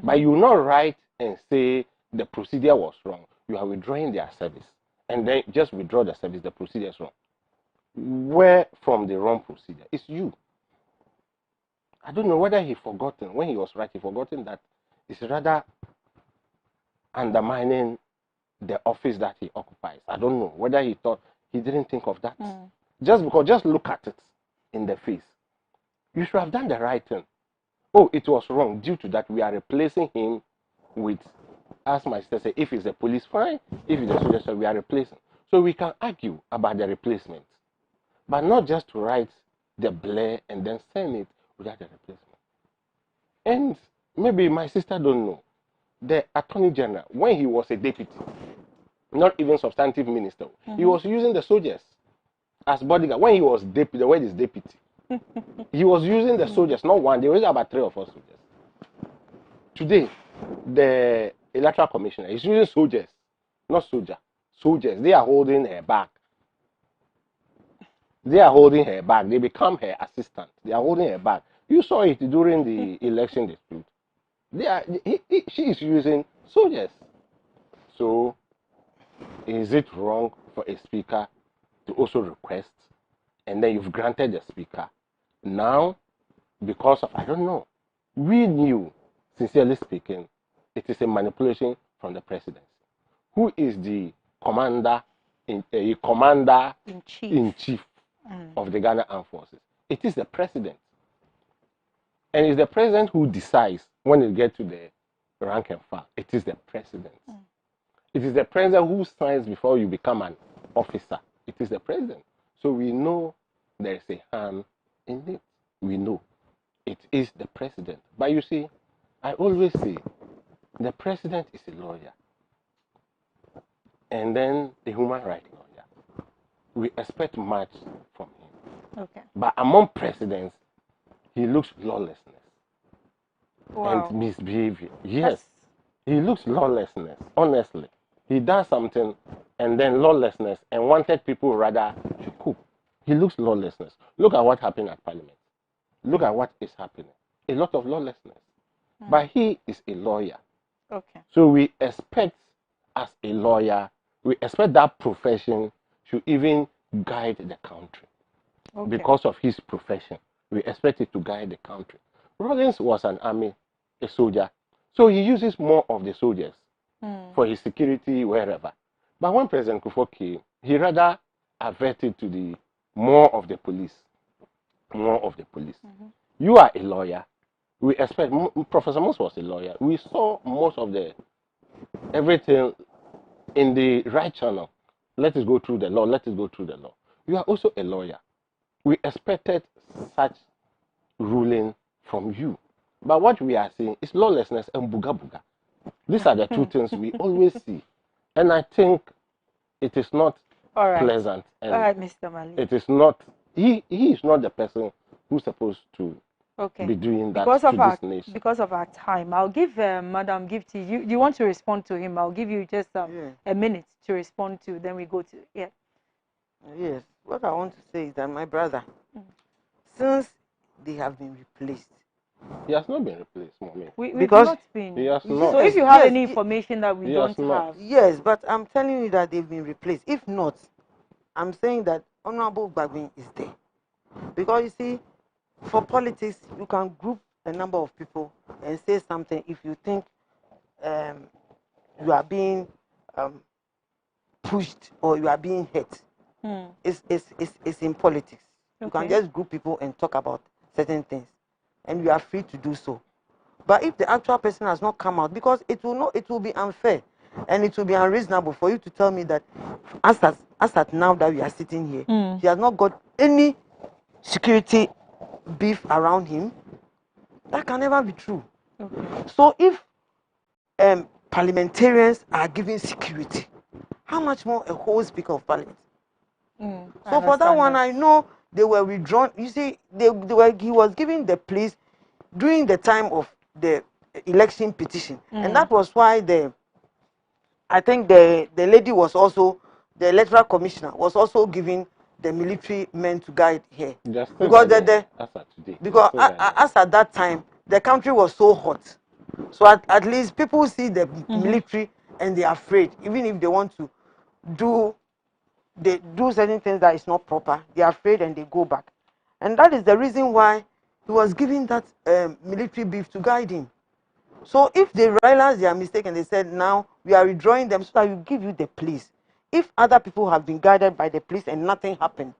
But you will not write and say the procedure was wrong. You are withdrawing their service. And then just withdraw the service, the procedure is wrong. Where from the wrong procedure? It's you. I don't know whether he forgotten, when he was writing, he forgotten that it's rather undermining the office that he occupies. I don't know whether he thought, he didn't think of that. Just look at it in the face. You should have done the right thing. Oh, it was wrong. Due to that, we are replacing him with, as my sister said, if it's the police, fine. If it's the soldier, we are replacing. So we can argue about the replacement. But not just to write the blur and then send it without the replacement. And maybe my sister don't know. The Attorney General, when he was a deputy, not even substantive minister, he was using the soldiers as bodyguard. When he was deputy, the word is deputy. He was using the soldiers, not one. There was about 3 or 4 soldiers. Today, the electoral commissioner is using soldiers, not soldier. Soldiers. They are holding her back. They are holding her back. They become her assistant. They are holding her back. You saw it during the election dispute. She is using soldiers. So, is it wrong for a speaker to also request, and then you've granted the speaker? Now, because of, I don't know, we knew, sincerely speaking, it is a manipulation from the presidency. Who is the commander-in-chief of the Ghana Armed Forces? It is the president. And it's the president who decides when it gets to the rank and file. It is the president. It is the president who signs before you become an officer. It is the president. So we know there is a hand in it. We know it is the president. But you see, I always say the president is a lawyer. And then the human rights lawyer. We expect much from him. Okay. But among presidents, he looks lawlessness. Wow. And misbehavior. Yes. He looks lawlessness, honestly. He does something and then lawlessness and wanted people rather to cope. He looks lawlessness. Look at what happened at Parliament. Look at what is happening. A lot of lawlessness. But he is a lawyer. Okay. So we expect, as a lawyer, we expect that profession to even guide the country. Okay. Because of his profession, we expect it to guide the country. Rawlings was an army, a soldier. So he uses more of the soldiers for his security wherever. But when President Kufuor came, he rather averted to the more of the police. More of the police. You are a lawyer. We expect, Professor Moss was a lawyer. We saw most of the everything in the right channel. Let us go through the law. Let us go through the law. You are also a lawyer. We expected such ruling from you. But what we are seeing is lawlessness and buga buga. These are the two things we always see. And I think it is not pleasant. And all right, Mr. Mali. it is not, he is not the person who's supposed to be doing that to this nation. Because of our time, I'll give Madam Gifty, you want to respond to him? I'll give you just a minute to respond to, then we go to, Yes, what I want to say is that my brother, since they have been replaced. He has not been replaced, Mommy. We've not been. He has not. So if you have any information that we don't have. Yes, but I'm telling you that they've been replaced. If not, I'm saying that Honorable Bagbin is there. Because you see, for politics, you can group a number of people and say something if you think you are being pushed or you are being hurt. It's in politics. You can just group people and talk about certain things, and you are free to do so. But if the actual person has not come out, because it will be unfair and it will be unreasonable for you to tell me that as at now that we are sitting here, he has not got any security beef around him. That can never be true. So if parliamentarians are giving security, how much more a whole speaker of parliament? So for that one, I know they were withdrawn. You see, he was giving the police during the time of the election petition, and that was why I think the lady was also, the electoral commissioner was also giving the military men to guide her, because as at that time the country was so hot. So at least people see the military and they are afraid, even if they want to do certain things that is not proper, they are afraid and they go back. And that is the reason why he was giving that military beef to guide him. So if they realize their mistake and they said, now we are withdrawing them so that we give you the police. If other people have been guided by the police and nothing happened,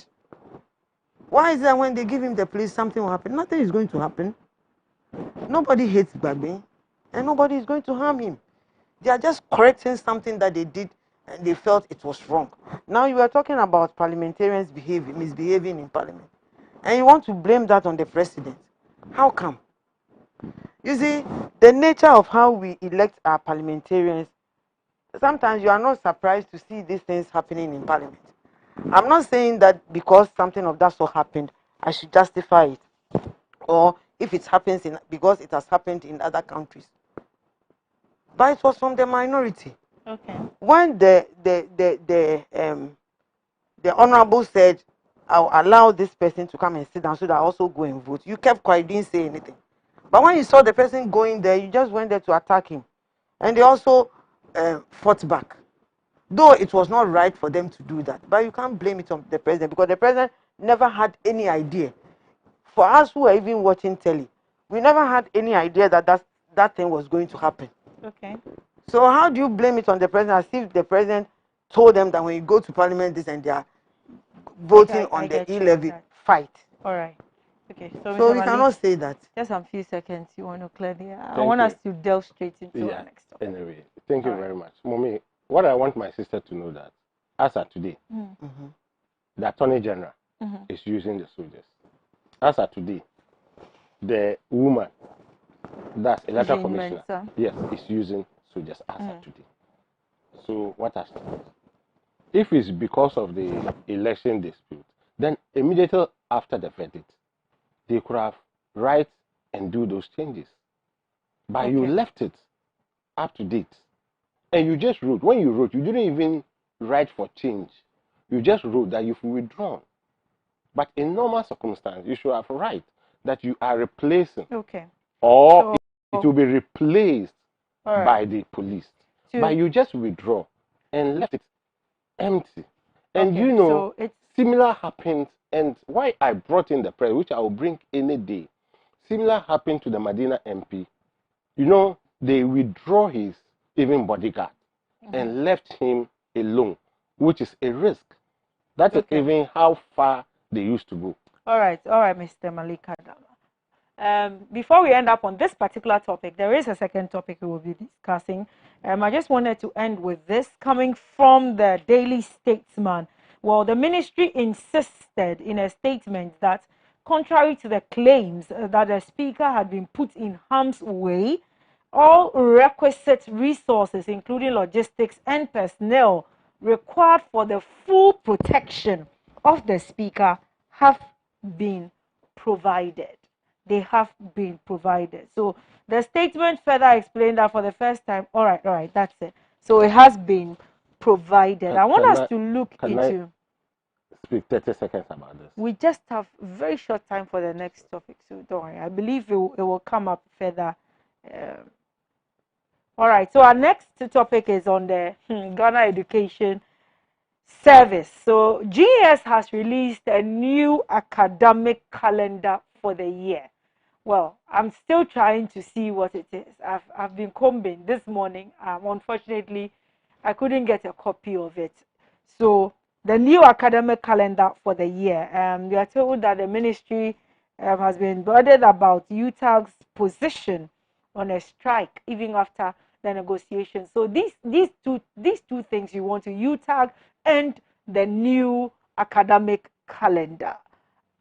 why is that when they give him the police, something will happen? Nothing is going to happen. Nobody hates Gbagbe, and nobody is going to harm him. They are just correcting something that they did and they felt it was wrong. Now you are talking about parliamentarians misbehaving in parliament, and you want to blame that on the president. How come? You see, the nature of how we elect our parliamentarians, sometimes you are not surprised to see these things happening in parliament. I'm not saying that because something of that sort happened, I should justify it. Or if it happens because it has happened in other countries. But it was from the minority. When the honorable said, I'll allow this person to come and sit down so that I also go and vote, you kept quiet, didn't say anything. But when you saw the person going there, you just went there to attack him. And they also fought back. Though it was not right for them to do that. But you can't blame it on the president, because the president never had any idea. For us who are even watching telly, we never had any idea that that thing was going to happen. So how do you blame it on the president, as if the president told them that when you go to parliament, this and they are voting on the E-levy fight? All right. Okay. So we cannot say that. Just a few seconds. You want to clear the air? I want us to delve straight into our next topic. Anyway, thank you very much. Mommy, what I want my sister to know that, as of today, the Attorney General is using the soldiers. As of today, the woman, that's electoral commissioner, yes, is using soldiers as of today. So what has happened? If it's because of the election dispute, then immediately after the verdict, they could have write and do those changes. But you left it up to date. And you just wrote, when you wrote, you didn't even write for change. You just wrote that you've withdrawn. But in normal circumstances, you should have write that you are replacing. Or it will be replaced by the police. But you just withdraw and left it empty. And you know, similar happened, and why I brought in the press, which I will bring any day, similar happened to the Medina MP. You know, they withdraw his even bodyguard and left him alone, which is a risk. That is even how far they used to go. All right, Mr. Malika. Before we end up on this particular topic, there is a second topic we will be discussing. I just wanted to end with this coming from the Daily Statesman. Well, the ministry insisted in a statement that contrary to the claims that the speaker had been put in harm's way, all requisite resources, including logistics and personnel required for the full protection of the speaker, have been provided. They have been provided. So the statement further explained that for the first time, all right, that's it. So it has been provided. I want us to look into. Speak 30 seconds about this. We just have very short time for the next topic, so don't worry. I believe it will come up further. All right, so our next topic is on the Ghana Education Service. So GES has released a new academic calendar for the year. Well, I'm still trying to see what it is. I've been combing this morning. Unfortunately, I couldn't get a copy of it. So the new academic calendar for the year. We are told that the ministry has been bothered about UTAG's position on a strike even after the negotiations. So these two things you want to UTAG and the new academic calendar.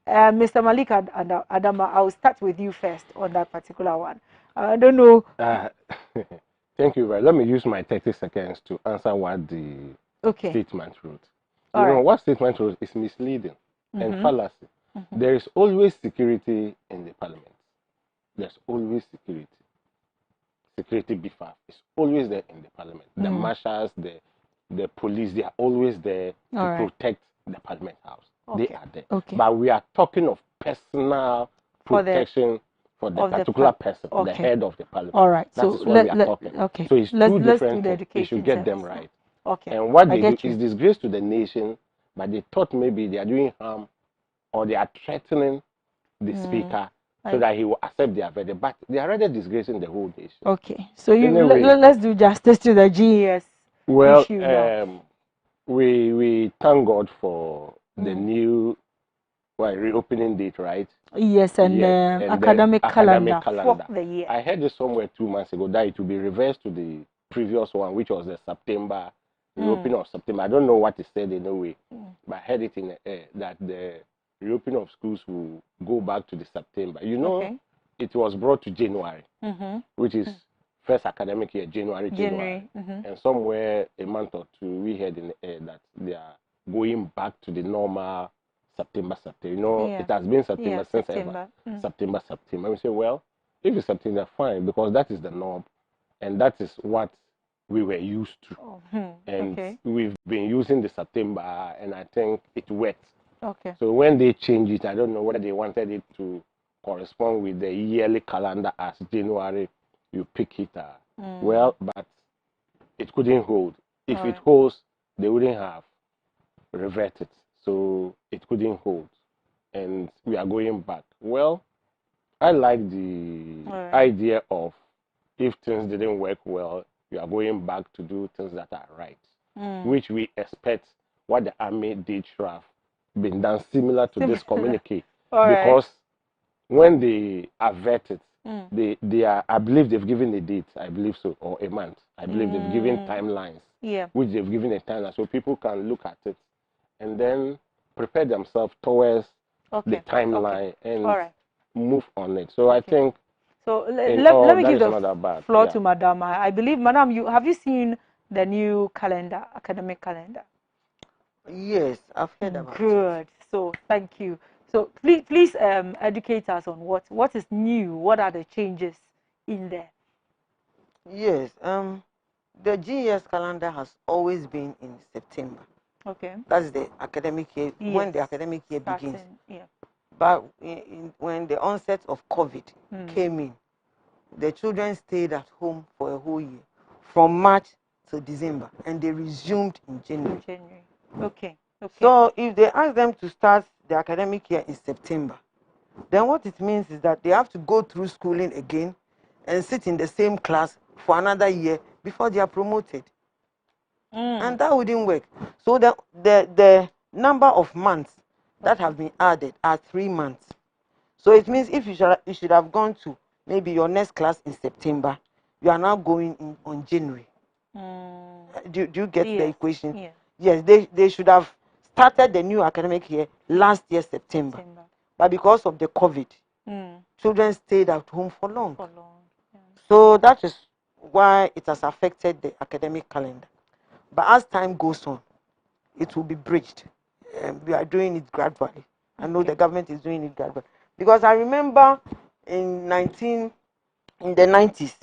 Mr. Malik and Adama, I'll start with you first on that particular one. I don't know. Thank you. Let me use my 30 seconds to answer what the statement wrote. You know, what statement wrote is misleading and fallacy. There is always security in the parliament. There's always security. Security BFAF is always there in the parliament. The marshals, the police, they are always there to protect the parliament house. They are there. But we are talking of personal protection for the particular person, the head of the parliament. All right. That is what we are talking. So it's two different things. We should get them right. And what they do is disgrace to the nation, but they thought maybe they are doing harm or they are threatening the speaker so that he will accept their verdict. But they are rather disgracing the whole nation. Okay. So let's do justice to the GES issue now. We thank God for the new reopening date, right? Yes, and academic calendar for the year. I heard this somewhere 2 months ago that it will be reversed to the previous one, which was the September, reopening of September. I don't know what it said in a way, but I heard it in the air that the reopening of schools will go back to the September. You know, it was brought to January, which is first academic year, January. And somewhere a month or two, we heard in the air that they are going back to the normal September. You know, it has been September since ever. September. We say, well, if it's September, fine, because that is the norm, and that is what we were used to. And we've been using the September, and I think it worked. So when they changed it, I don't know whether they wanted it to correspond with the yearly calendar as January. You pick it. Well, but it couldn't hold. If it holds, they wouldn't have reverted. So it couldn't hold. And we are going back. Well, I like the idea of if things didn't work well, we are going back to do things that are right, which we expect what the army did should have been done similar to this communique. Because when they averted, they are, I believe they've given a date, I believe so, or a month. I believe they've given timelines, which they've given a timeline, so people can look at it and then prepare themselves towards the timeline and move on it. So I think. So let me give the floor to Madam. I believe, Madam, have you seen the new calendar, academic calendar? Yes, I've heard about it. Good. So thank you. So please educate us on what is new. What are the changes in there? Yes. The GES calendar has always been in September. That's the academic year, when the academic year begins. But when the onset of COVID came in, the children stayed at home for a whole year, from March to December, and they resumed in January. So if they ask them to start the academic year in September, then what it means is that they have to go through schooling again and sit in the same class for another year before they are promoted. And that wouldn't work. So the number of months that have been added are 3 months. So it means if you should have gone to maybe your next class in September, you are now going in on January. Do you get the equation? Yeah. Yes, they should have started the new academic year last year September. But because of the COVID, children stayed at home for long. Yeah. So that is why it has affected the academic calendar. But as time goes on, it will be bridged. We are doing it gradually. I know the government is doing it gradually. Because I remember in the 90s,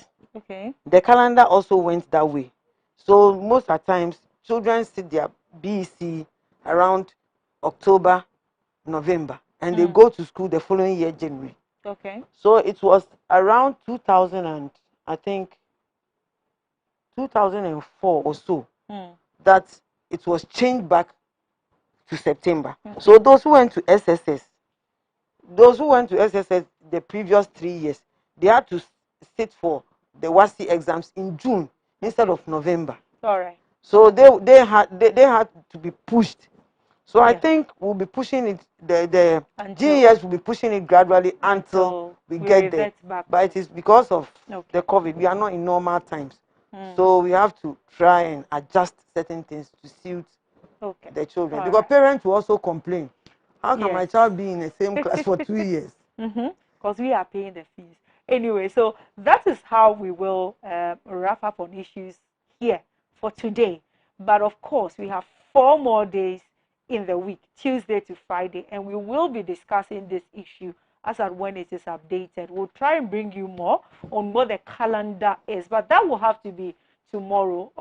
the calendar also went that way. So most of the times, children sit their BEC around October, November, and they go to school the following year, January. So it was around 2004 or so that it was changed back to September. So those who went to SSS the previous 3 years, they had to sit for the WASI exams in June instead of November. All right. So they had to be pushed. So I think we'll be pushing it. The GES will be pushing it gradually until we get there. But it is because of the COVID. We are not in normal times. So we have to try and adjust certain things to suit the children. Because parents will also complain. How can my child be in the same class for 2 years? Because we are paying the fees. Anyway, so that is how we will wrap up on issues here for today. But of course, we have 4 more days in the week, Tuesday to Friday, and we will be discussing this issue as and when it is updated. We'll try and bring you more on what the calendar is, but that will have to be tomorrow.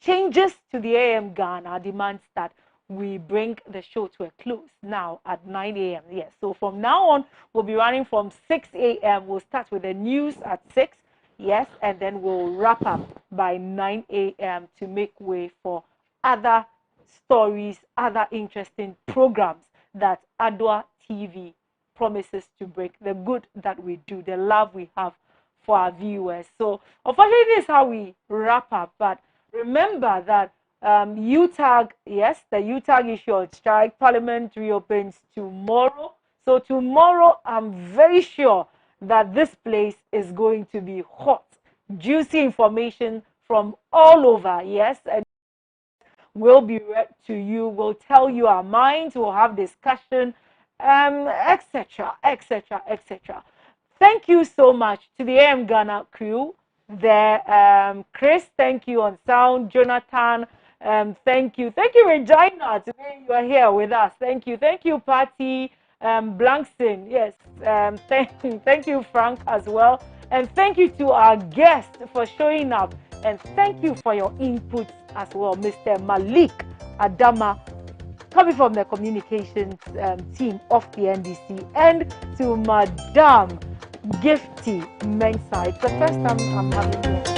Changes to the AM Ghana demands that we bring the show to a close now at 9 a.m. Yes, so from now on, we'll be running from 6 a.m. We'll start with the news at 6, yes, and then we'll wrap up by 9 a.m. to make way for other stories, other interesting programs that Adwa TV promises to bring, the good that we do, the love we have for our viewers. So unfortunately, this is how we wrap up, but remember that UTAG, yes, the UTAG issue on strike, Parliament reopens tomorrow. So tomorrow, I'm very sure that this place is going to be hot, juicy information from all over, yes, and we'll be read to you, we'll tell you our minds, we'll have discussion, etc., etc., etc. Thank you so much to the AM Ghana crew there. Chris, thank you on sound. Jonathan, thank you. Thank you, Regina. Today you are here with us. Thank you. Thank you, Patty. Blankson, yes. Thank you, Frank, as well. And thank you to our guest for showing up. And thank you for your inputs as well, Mr. Malik Adama, coming from the communications team of the NDC, and to Madame Gifty Mensah. It's the first time I'm having you.